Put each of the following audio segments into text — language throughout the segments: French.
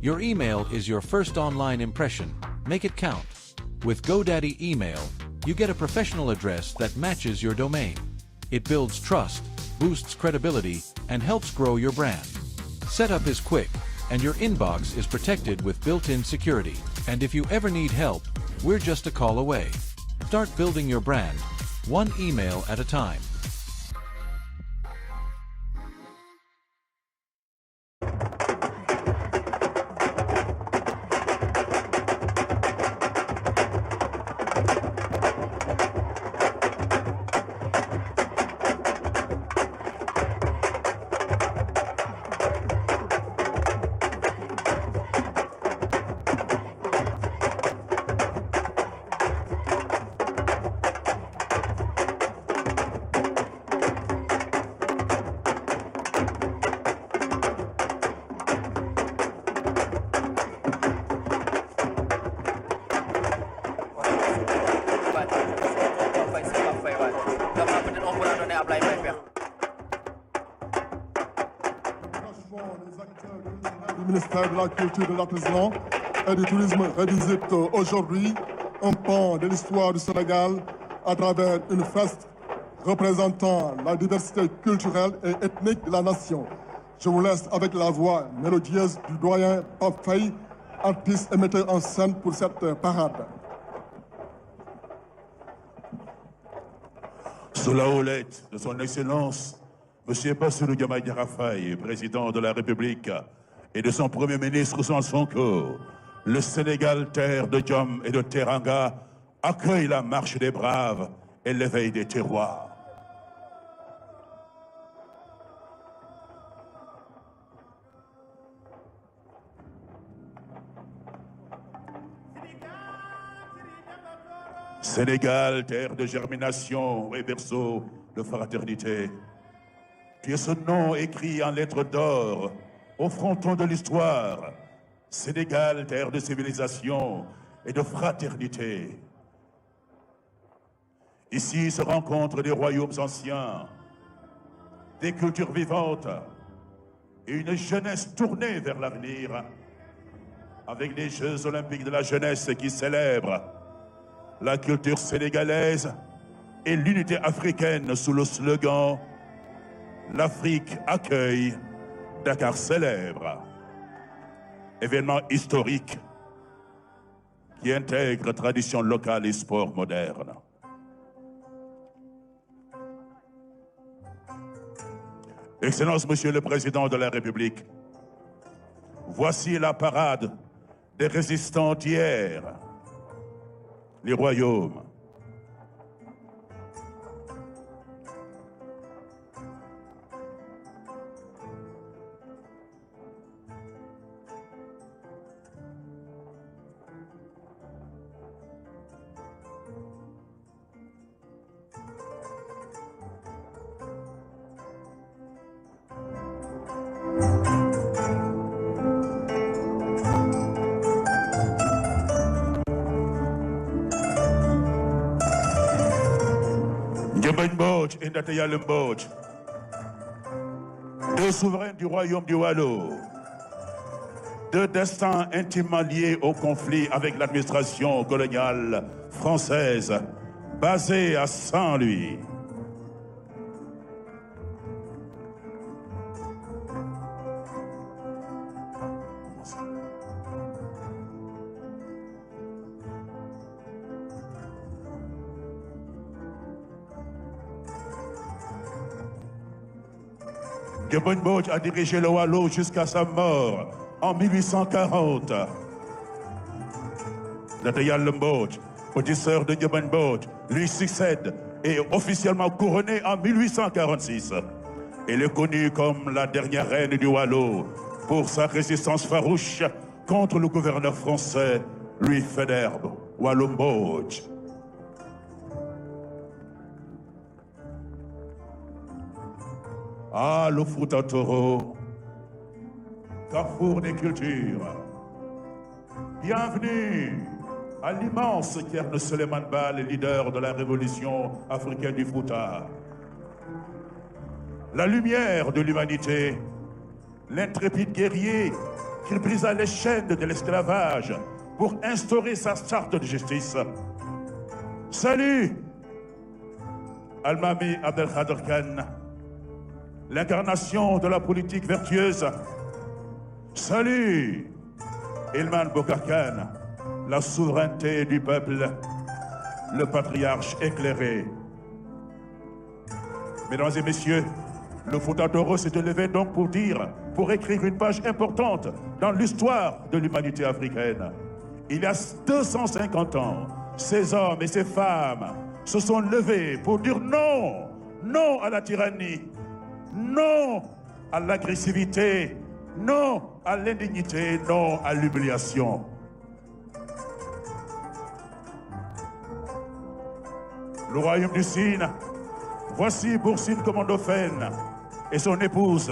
Your email is your first online impression. Make it count. With GoDaddy Email, you get a professional address that matches your domain. It builds trust, boosts credibility, and helps grow your brand. Setup is quick, and your inbox is protected with built-in security. And if you ever need help, we're just a call away. Start building your brand, one email at a time. Le ministère de la Culture, de l'Artisanat et du Tourisme revisite aujourd'hui un pan de l'histoire du Sénégal à travers une fresque représentant la diversité culturelle et ethnique de la nation. Je vous laisse avec la voix mélodieuse du doyen Pape Faye, artiste et metteur en scène pour cette parade. Sous la houlette de son Excellence, M. Bassirou Diomaye Diakhar Faye, président de la République, et de son Premier ministre Ousmane Sonko, le Sénégal, terre de Djom et de Teranga, accueille la marche des braves et l'éveil des terroirs. Sénégal, terre de germination et berceau de fraternité. Tu es ce nom écrit en lettres d'or au fronton de l'histoire. Sénégal, terre de civilisation et de fraternité. Ici se rencontrent des royaumes anciens, des cultures vivantes et une jeunesse tournée vers l'avenir, avec les Jeux olympiques de la jeunesse qui célèbrent la culture sénégalaise et l'unité africaine sous le slogan « L'Afrique accueille, Dakar célèbre ». Événement historique qui intègre tradition locale et sport moderne. Excellence, Monsieur le Président de la République, voici la parade des résistants d'hier, les royaumes. Et Ndate Mbodj, deux souverains du royaume du Waalo, deux destins intimement liés au conflit avec l'administration coloniale française basée à Saint-Louis. Ndiobé Mbodj a dirigé le Waalo jusqu'à sa mort en 1840. Ndate Mbodj, petite sœur de Ndiobé Mbodj, lui succède et est officiellement couronnée en 1846. Elle est connue comme la dernière reine du Waalo pour sa résistance farouche contre le gouverneur français Louis Faidherbe Waalo Mbodj. Ah, le Fouta Toro, carrefour des cultures. Bienvenue à l'immense Thierno Souleymane Baal, leader de la révolution africaine du Fouta. La lumière de l'humanité, l'intrépide guerrier qu'il brisa les chaînes de l'esclavage pour instaurer sa charte de justice. Salut Al-Mami Abdelkader Khan, l'incarnation de la politique vertueuse. Salut Ilman Bokar Khan, la souveraineté du peuple, le patriarche éclairé. Mesdames et messieurs, le Fouta Doro s'est élevé donc pour écrire une page importante dans l'histoire de l'humanité africaine. Il y a 250 ans, ces hommes et ces femmes se sont levés pour dire non, non à la tyrannie, non à l'agressivité, non à l'indignité, non à l'humiliation. Le royaume du Sine, voici Boursine Komandofène et son épouse,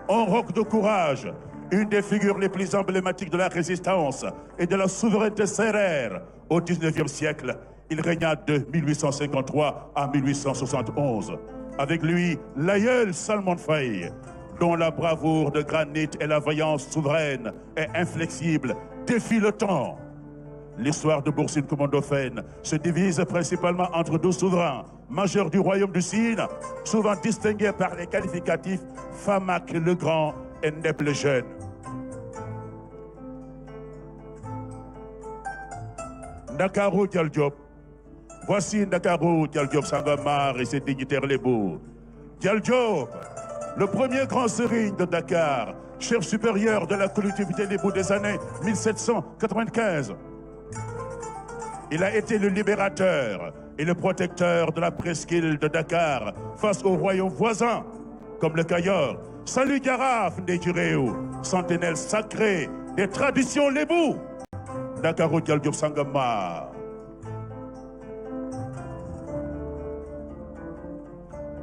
un roc de courage, une des figures les plus emblématiques de la résistance et de la souveraineté sérère au XIXe siècle. Il régna de 1853 à 1871. Avec lui, l'aïeul Salmon Faye, dont la bravoure de granit et la vaillance souveraine et inflexible défient le temps. L'histoire de Boursine Komandofène se divise principalement entre deux souverains majeurs du royaume du Sine, souvent distingués par les qualificatifs Famak le Grand et Nep le Jeune. Ndakaro Dial Diop. Voici Ndakaro Dial Diop Sangomar et ses dignitaires lébaux. Dial Diop, le premier grand serigne de Dakar, chef supérieur de la collectivité lébou des années 1795. Il a été le libérateur et le protecteur de la presqu'île de Dakar face aux royaumes voisins, comme le Cayor. Salut Garaf Ndejireu, sentinelle sacrée des traditions lébou. Ndakaro Dial Diop Sangomar.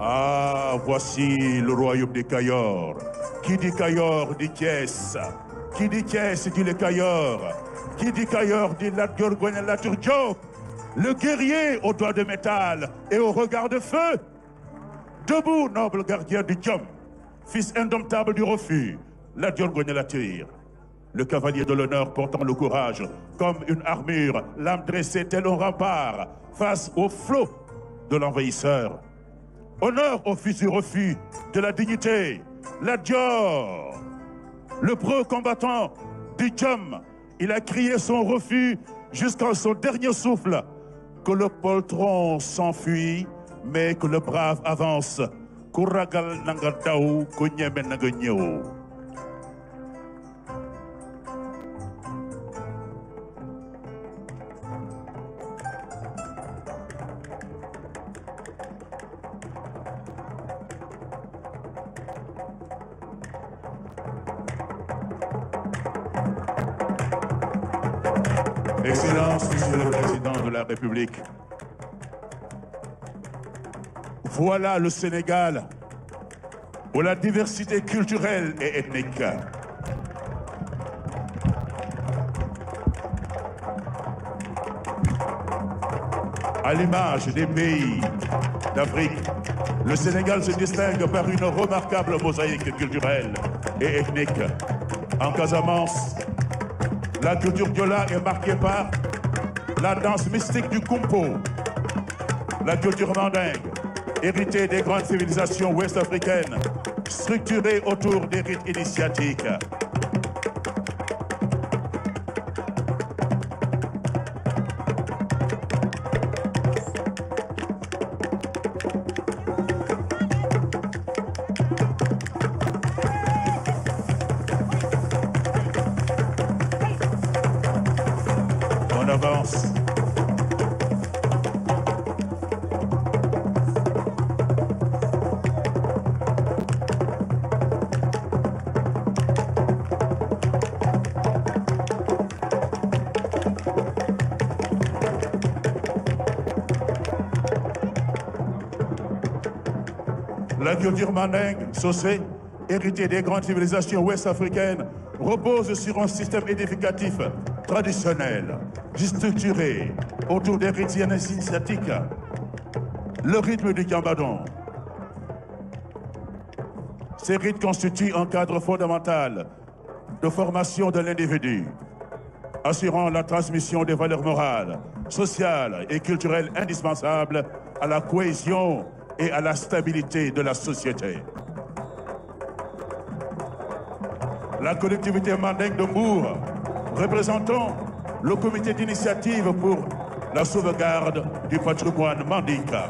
Ah, voici le royaume des Cayor. Qui dit Cayor dit Thiès. Qui dit Thiès dit le Cayor. Qui dit Cayor dit Lat Dior Ngoné Latyr Diop, le guerrier aux doigts de métal et au regard de feu. Debout, noble gardien du Diom, fils indomptable du refus, Lat Dior Ngoné Latyr, le cavalier de l'honneur portant le courage comme une armure, l'âme dressée tel un rempart face au flot de l'envahisseur. Honneur au fils du refus, de la dignité, Lat Dior, le preux combattant du Diom. Il a crié son refus jusqu'à son dernier souffle. Que le poltron s'enfuit, mais que le brave avance. Kouragal nangadao, konyeme naganyeo. Excellence, Monsieur le Président de la République, voilà le Sénégal où la diversité culturelle et ethnique à l'image des pays d'Afrique, le Sénégal se distingue par une remarquable mosaïque culturelle et ethnique. En Casamance, la culture diola est marquée par la danse mystique du Kumpo, la culture mandingue, héritée des grandes civilisations ouest-africaines, structurée autour des rites initiatiques. On avance. La culture mandingue, saucée, héritée des grandes civilisations ouest-africaines, repose sur un système édificatif traditionnel, structuré autour des rites initiatiques. Le rythme du Gambadon. Ces rites constituent un cadre fondamental de formation de l'individu, assurant la transmission des valeurs morales, sociales et culturelles indispensables à la cohésion et à la stabilité de la société. La collectivité mandingue de Mbour, représentant le comité d'initiative pour la sauvegarde du patrimoine mandinka.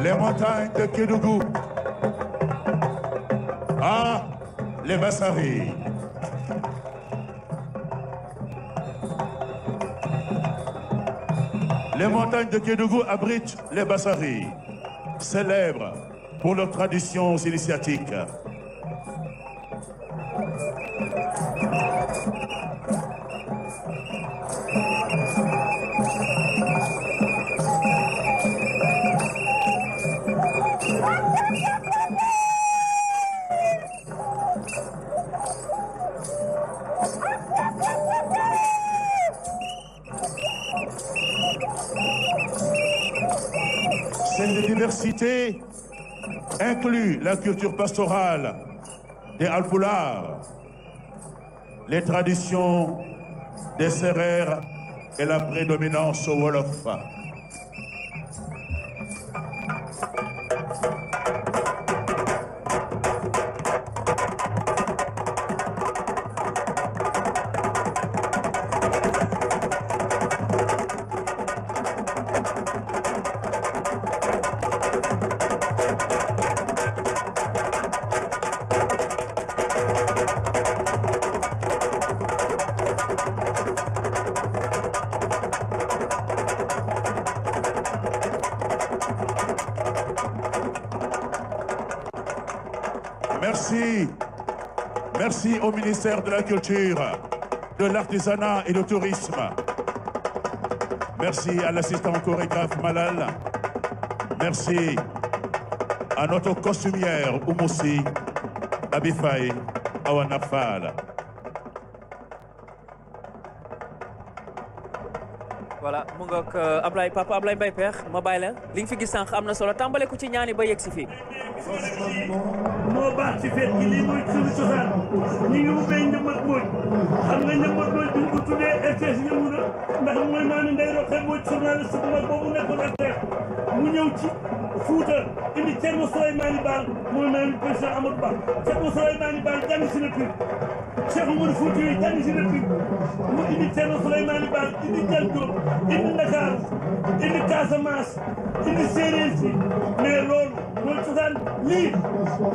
Les montagnes de Kédougou. Ah, les Bassaris. Les montagnes de Kédougou abritent les Bassaris, célèbres pour leurs traditions initiatiques. Cette diversité inclut la culture pastorale des Alpulaar, les traditions des Sérères et la prédominance Wolof. Merci au ministère de la Culture, de l'Artisanat et du Tourisme. Merci à l'assistant chorégraphe Malal. Merci à notre costumière Oumoussi, Abifay, Awanafal. Voilà mu ngoog Ablaye Papa Ablaye Mbaye Pekh ma bàyyi la li nga fi gis sànq am na solo tàmbale ko ci ñaani ba yegg si fii. moo baax ci feet gi lii mooy suñu cosaan ñi ngi ubbee njëmbat Mbodj xam nga njëmbat Mbodj duñ ko tuddee RTS ñëw na ndax mooy maami Ndeye Rokhaya Mbodj journaliste bu mag boobu nekkoon RTS mu ñëw ci Fouta indi Thierno Souleymane Baal mooy maami président Amadou Ba Thierno Souleymane Baal jàng si na Pire Cheikh Oumar Fouti yi jàng si na Pire mu indi Thierno Souleymane Baal indi Dial Diop indi Dakar indi Casamance indi séeréer si mais loolu mooy cosaan lii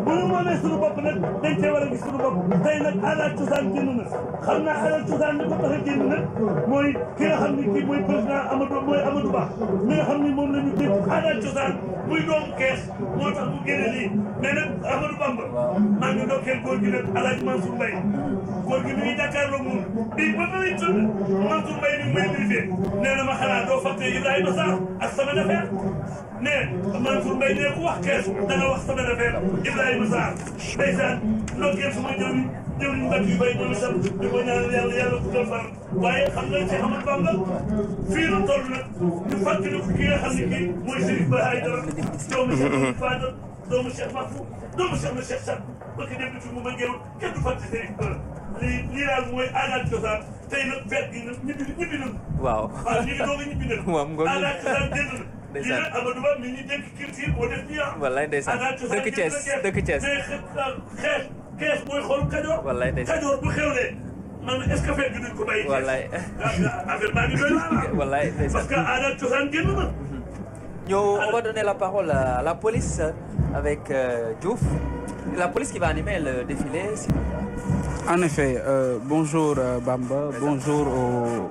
bu ñu moomee suñu bopp nag dañ cee war a gis suñu bopp tey nag aada cosaan génn na xam naa aada cosaan li ko tax a génn nag mooy ki nga xam ni kii mooy président Amadou Ba mi nga xam ni moom la ñu dégg aada cosaan muy doomu kees moo tax mu génne lii mais nag Amadou Bamba maa ngi ndokkeel góor gi nag El Hadj Mansour Mbaye góor gi mi ngi jàkkaarloo moom bii ba muy tudd Mansour Mbaye mi may briefé nee na ma xanaa doo fàtte Ibrahima Sarr ak sama affaire ne Mansour Mbaye ne ku wax kees da nga wax sama affaire Ibrahima Sarr ndeysaan ndokkeel suma jëwriñ mbag yu bay ñoom itam di ko ñaanal yàlla guddal fan waaye xam nga ci Amadou Bamba fii la toll nag ñu fàttali ko ki nga xam ne kii mooy Chérif Ba Aïdara doomu Cheikh Fadal doomu Cheikh Mahfou doomu Cheikh na Cheikh Sat parce que depuis fi mu mëngeewul kenn du fàtte Chérif Ba lii daal mooy aada cosaan tey nag fête gi nag ñibbi nañu waaw ñu ngi doog a ñibbi nag aada cosaan génn na lii nag Amadou Ba mi ngi dénk culture moo def nii ah wallaay ndeysaan dëkk Thiès dëkk Thiès xeex kees mooy xool Kajoor wallaay ndeysaan Kajoor bu xewlee man est-ce que fekk duñ ko bàyyi wallaay affaire baa ngi doy waar wallaay ndeysaan parce que aada cosaan génn na on va donner la parole à la police avec Diouf la police qui va animer le défilé. En effet, bonjour Bamba, bonjour aux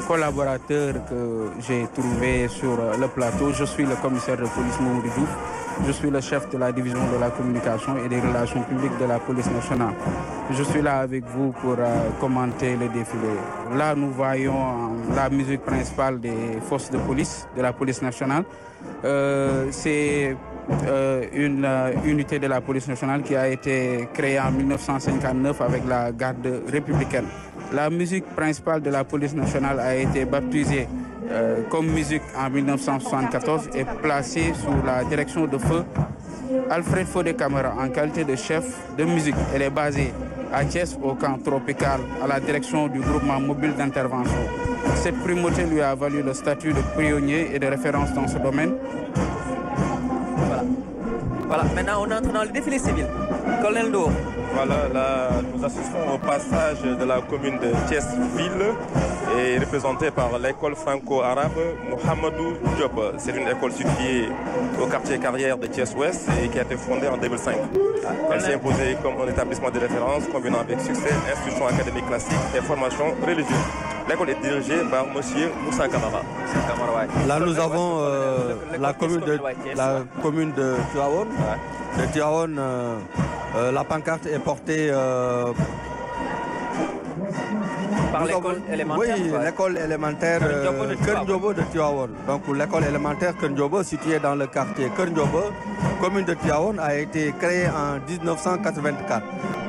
collaborateurs que j'ai trouvés sur le plateau. Je suis le commissaire de police Mamadou Diouf. Je suis le chef de la division de la communication et des relations publiques de la police nationale. Je suis là avec vous pour commenter le défilé. Là, nous voyons la musique principale des forces de police, de la police nationale. C'est une unité de la police nationale qui a été créée en 1959 avec la garde républicaine. La musique principale de la police nationale a été baptisée comme musique en 1974 et placée sous la direction de feu Alfred Fodé Camara en qualité de chef de musique. Elle est basée à Thiès au camp tropical à la direction du groupement mobile d'intervention. Cette primauté lui a valu le statut de pionnier et de référence dans ce domaine. Voilà, maintenant on entre dans le défilé civil. Colonel Ndo. Voilà, là nous assistons au passage de la commune de Thiès-Ville et représentée par l'école franco-arabe Mohamedou Diop. C'est une école située au quartier carrière de Thiès-Ouest et qui a été fondée en 2005. Elle s'est imposée comme un établissement de référence combinant avec succès instruction académique classique et formation religieuse. L'école est dirigée par M. Moussa Kamara. Là, nous avons la commune de Tivaouane. De Tivaouane, la pancarte est portée par l'école élémentaire. Oui, l'école élémentaire Kernjobo de Tivaouane. Donc l'école élémentaire Kernjobo, située dans le quartier Kernjobo, commune de Tivaouane, a été créée en 1984.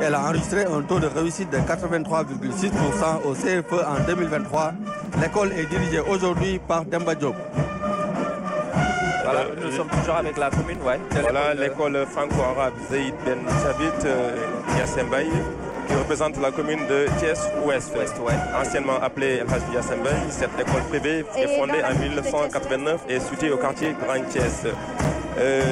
Elle a enregistré un taux de réussite de 83,6% au CFE en 2023. L'école est dirigée aujourd'hui par Demba Diop. Voilà, nous sommes toujours avec la commune, ouais. Voilà l'école franco-arabe Zaïd Ben Chabit Yassembaye, qui représente la commune de Thiès-Ouest, anciennement appelée El Hadji Yassembaye. Cette école privée est fondée en 1989 et située au quartier Grand Thiès.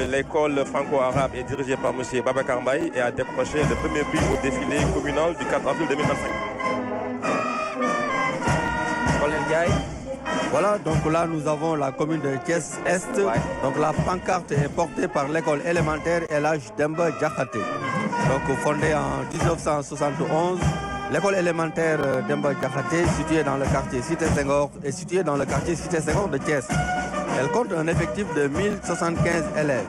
L'école franco-arabe est dirigée par M. Babacar Mbaye et a décroché le premier prix au défilé communal du 4 avril 2025. Voilà, donc là nous avons la commune de Thiès-Est. Donc la pancarte est portée par l'école élémentaire El Hadji Demba Diakhaté. Donc fondée en 1971, l'école élémentaire Demba Diakhaté, située dans le quartier Cité Senghor, est située dans le quartier Cité Senghor de Thiès. Elle compte un effectif de 1075 élèves.